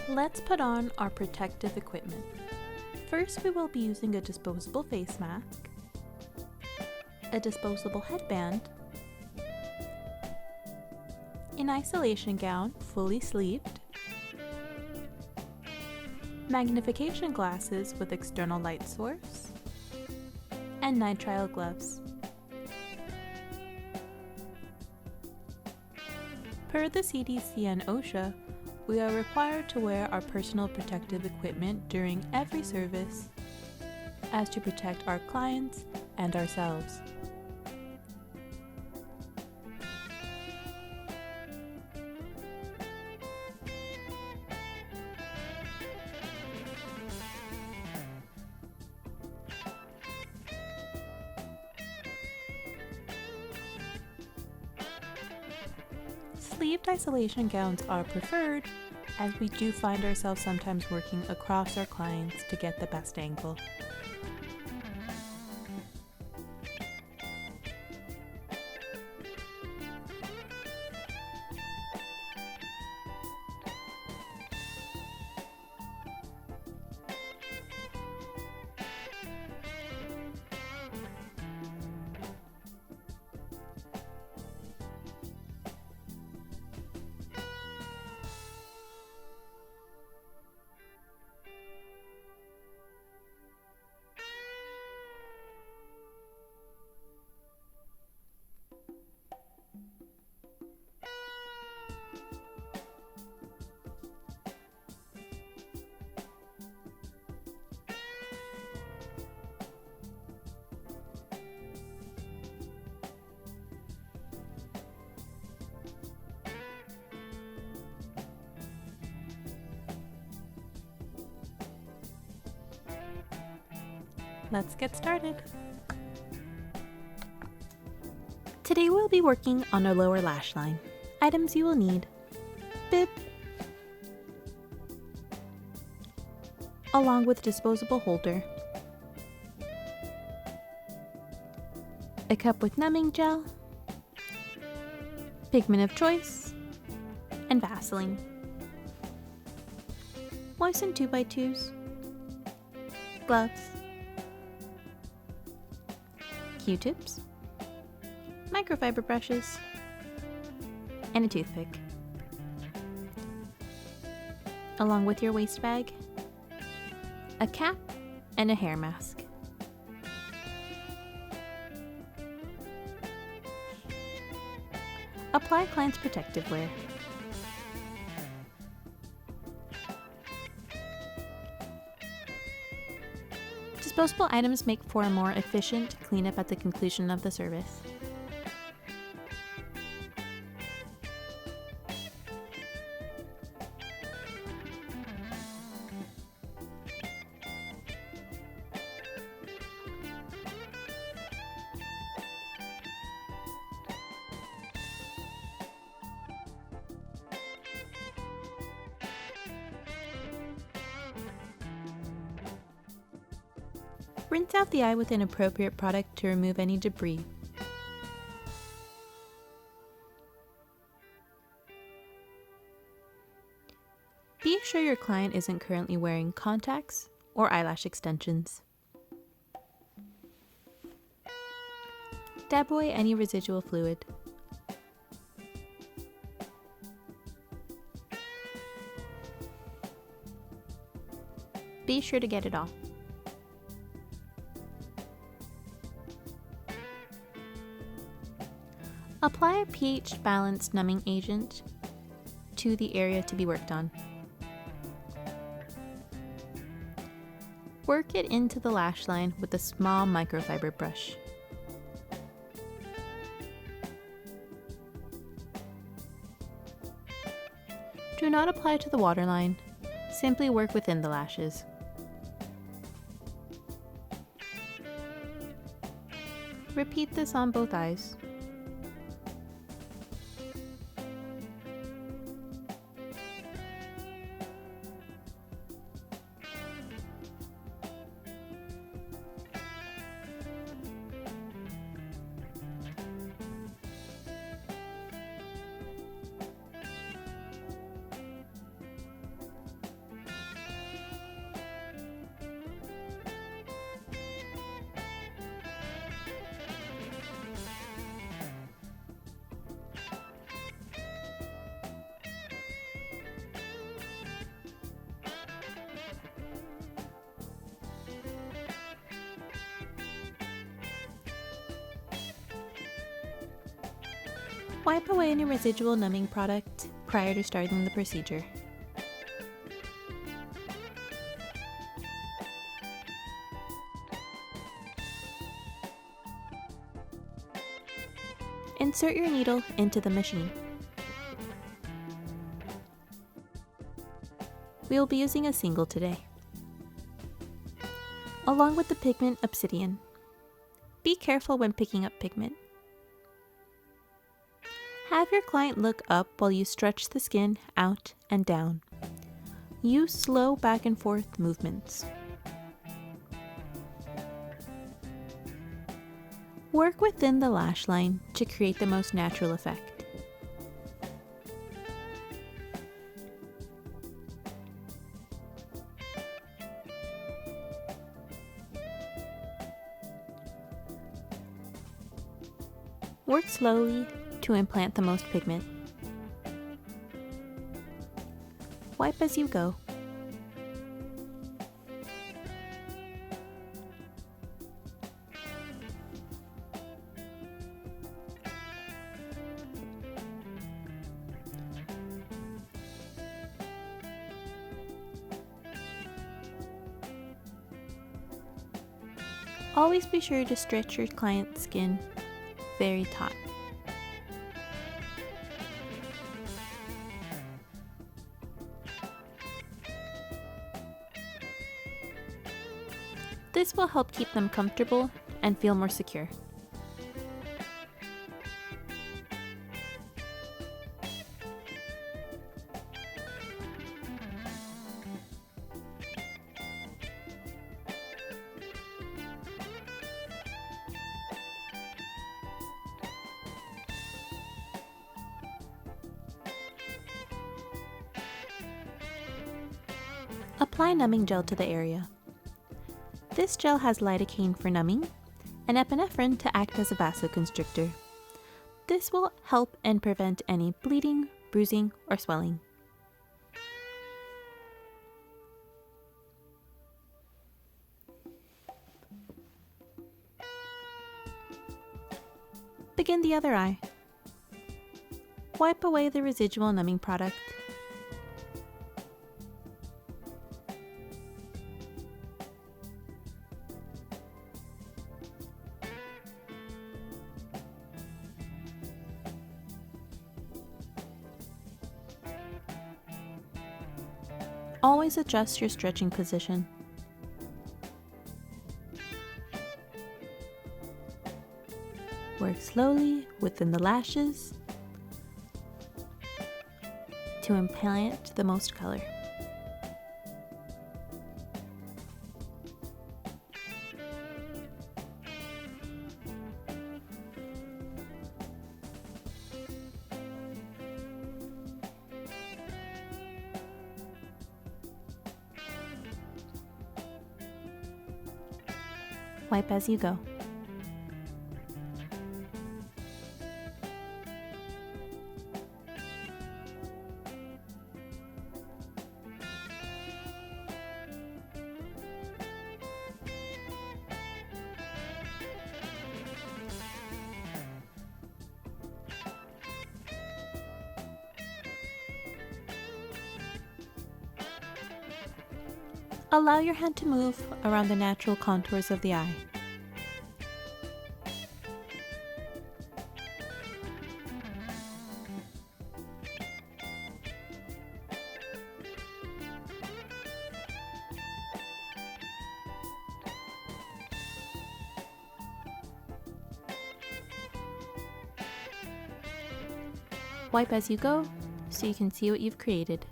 Let's put on our protective equipment. First, we will be using a disposable face mask, a disposable headband, an isolation gown fully sleeved, magnification glasses with external light source, and nitrile gloves. Per the CDC and OSHA, we are required to wear our personal protective equipment during every service as to protect our clients and ourselves. Sleeved isolation gowns are preferred, as we do find ourselves sometimes working across our clients to get the best angle. Let's get started. Today we'll be working on our lower lash line. Items you will need: bib, along with disposable holder, a cup with numbing gel, pigment of choice, and Vaseline. Moisten 2x2s, gloves, Q-tips, microfiber brushes, and a toothpick. Along with your waist bag, a cap, and a hair mask. Apply client's protective wear. Disposable items make for a more efficient cleanup at the conclusion of the service. Rinse out the eye with an appropriate product to remove any debris. Be sure your client isn't currently wearing contacts or eyelash extensions. Dab away any residual fluid. Be sure to get it off. Apply a pH-balanced numbing agent to the area to be worked on. Work it into the lash line with a small microfiber brush. Do not apply to the waterline, simply work within the lashes. Repeat this on both eyes. Wipe away any residual numbing product prior to starting the procedure. Insert your needle into the machine. We will be using a single today, along with the pigment Obsidian. Be careful when picking up pigment. Have your client look up while you stretch the skin out and down. Use slow back and forth movements. Work within the lash line to create the most natural effect. Work slowly to implant the most pigment. Wipe as you go. Always be sure to stretch your client's skin very taut. This will help keep them comfortable and feel more secure. Apply numbing gel to the area. This gel has lidocaine for numbing and epinephrine to act as a vasoconstrictor. This will help and prevent any bleeding, bruising, or swelling. Begin the other eye. Wipe away the residual numbing product. Always adjust your stretching position. Work slowly within the lashes to implant the most color. Wipe as you go. Allow your hand to move around the natural contours of the eye. Wipe as you go so you can see what you've created.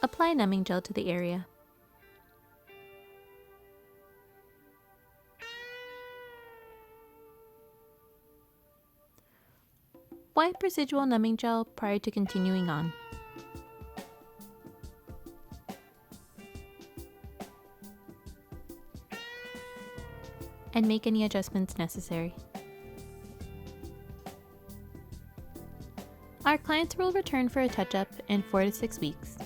Apply numbing gel to the area. Wipe residual numbing gel prior to continuing on. And make any adjustments necessary. Our clients will return for a touch-up in 4 to 6 weeks.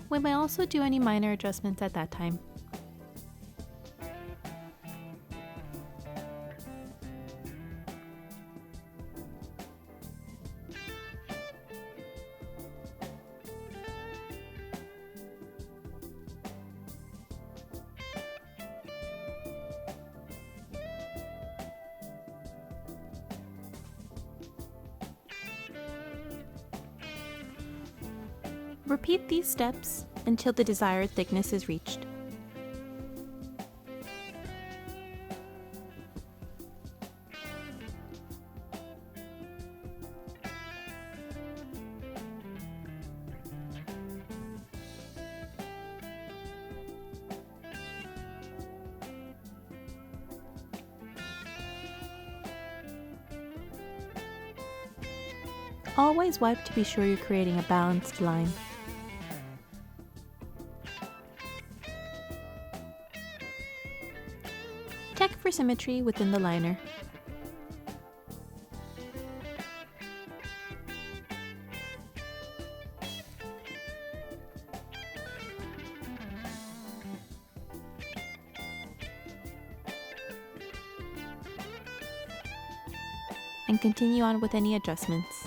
We may also do any minor adjustments at that time. Repeat these steps until the desired thickness is reached. Always wipe to be sure you're creating a balanced line. Check for symmetry within the liner. And continue on with any adjustments.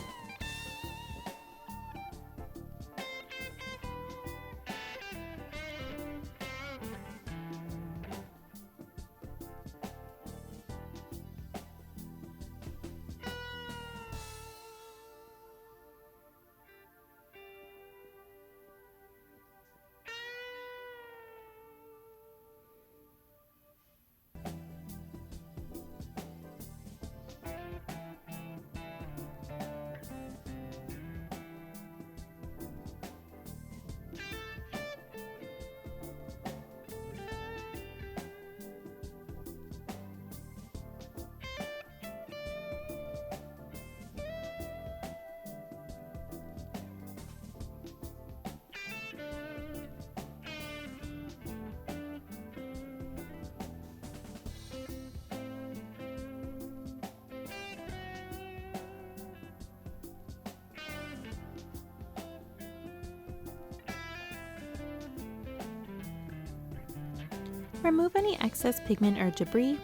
Remove any excess pigment or debris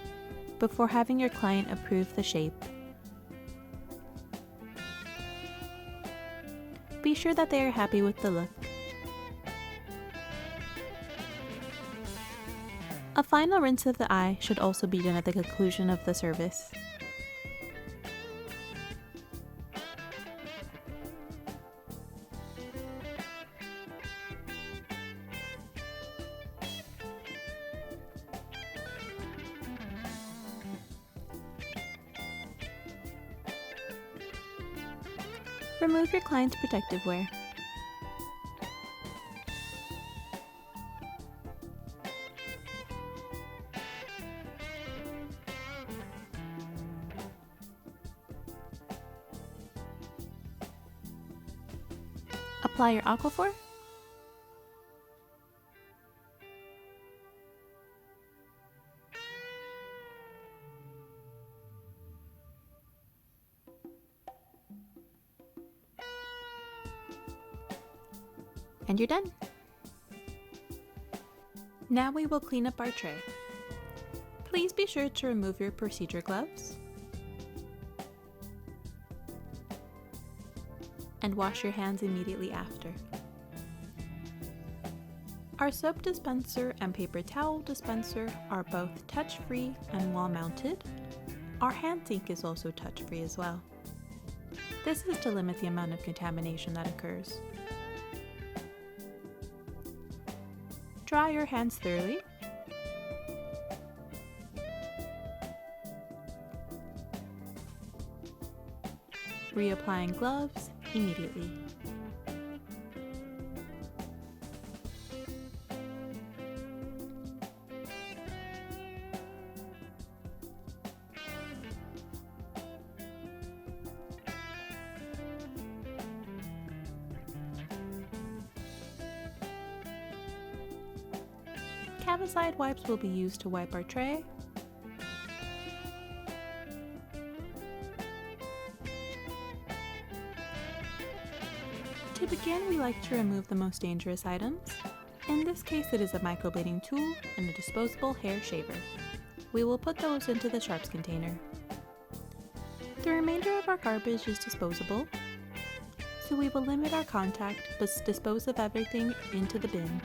before having your client approve the shape. Be sure that they are happy with the look. A final rinse of the eye should also be done at the conclusion of the service. Remove your client's protective wear. Apply your aquaphor. And you're done. Now we will clean up our tray. Please be sure to remove your procedure gloves and wash your hands immediately after. Our soap dispenser and paper towel dispenser are both touch-free and wall-mounted. Our hand sink is also touch-free as well. This is to limit the amount of contamination that occurs. Dry your hands thoroughly. Reapplying gloves immediately. Cavicide wipes will be used to wipe our tray. To begin, we like to remove the most dangerous items. In this case, it is a microblading tool and a disposable hair shaver. We will put those into the sharps container. The remainder of our garbage is disposable, so we will limit our contact but dispose of everything into the bin.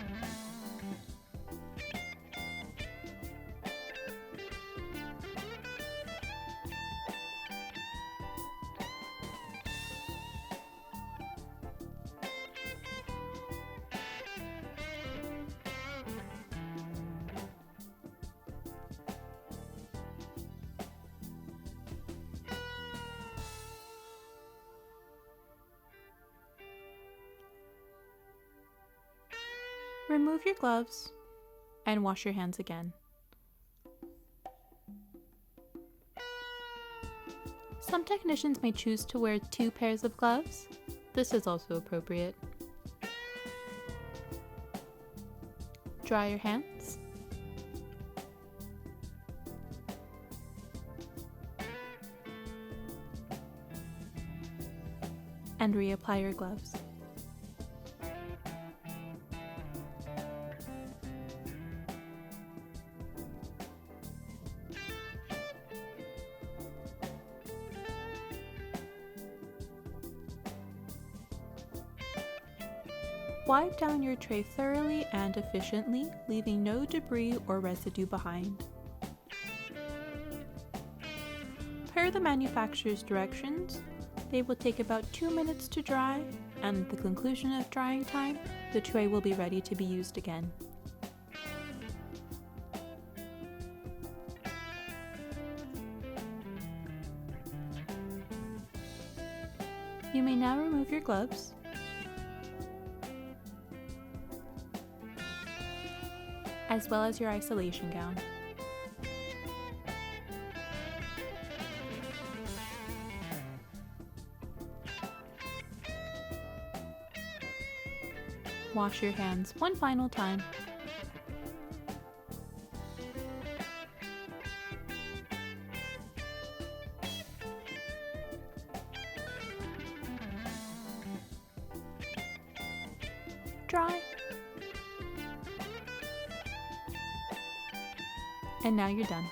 Remove your gloves and wash your hands again. Some technicians may choose to wear 2 pairs of gloves. This is also appropriate. Dry your hands. And reapply your gloves. Wipe down your tray thoroughly and efficiently, leaving no debris or residue behind. Per the manufacturer's directions, they will take about 2 minutes to dry, and at the conclusion of drying time, the tray will be ready to be used again. You may now remove your gloves. As well as your isolation gown. Wash your hands one final time. Dry. And now you're done.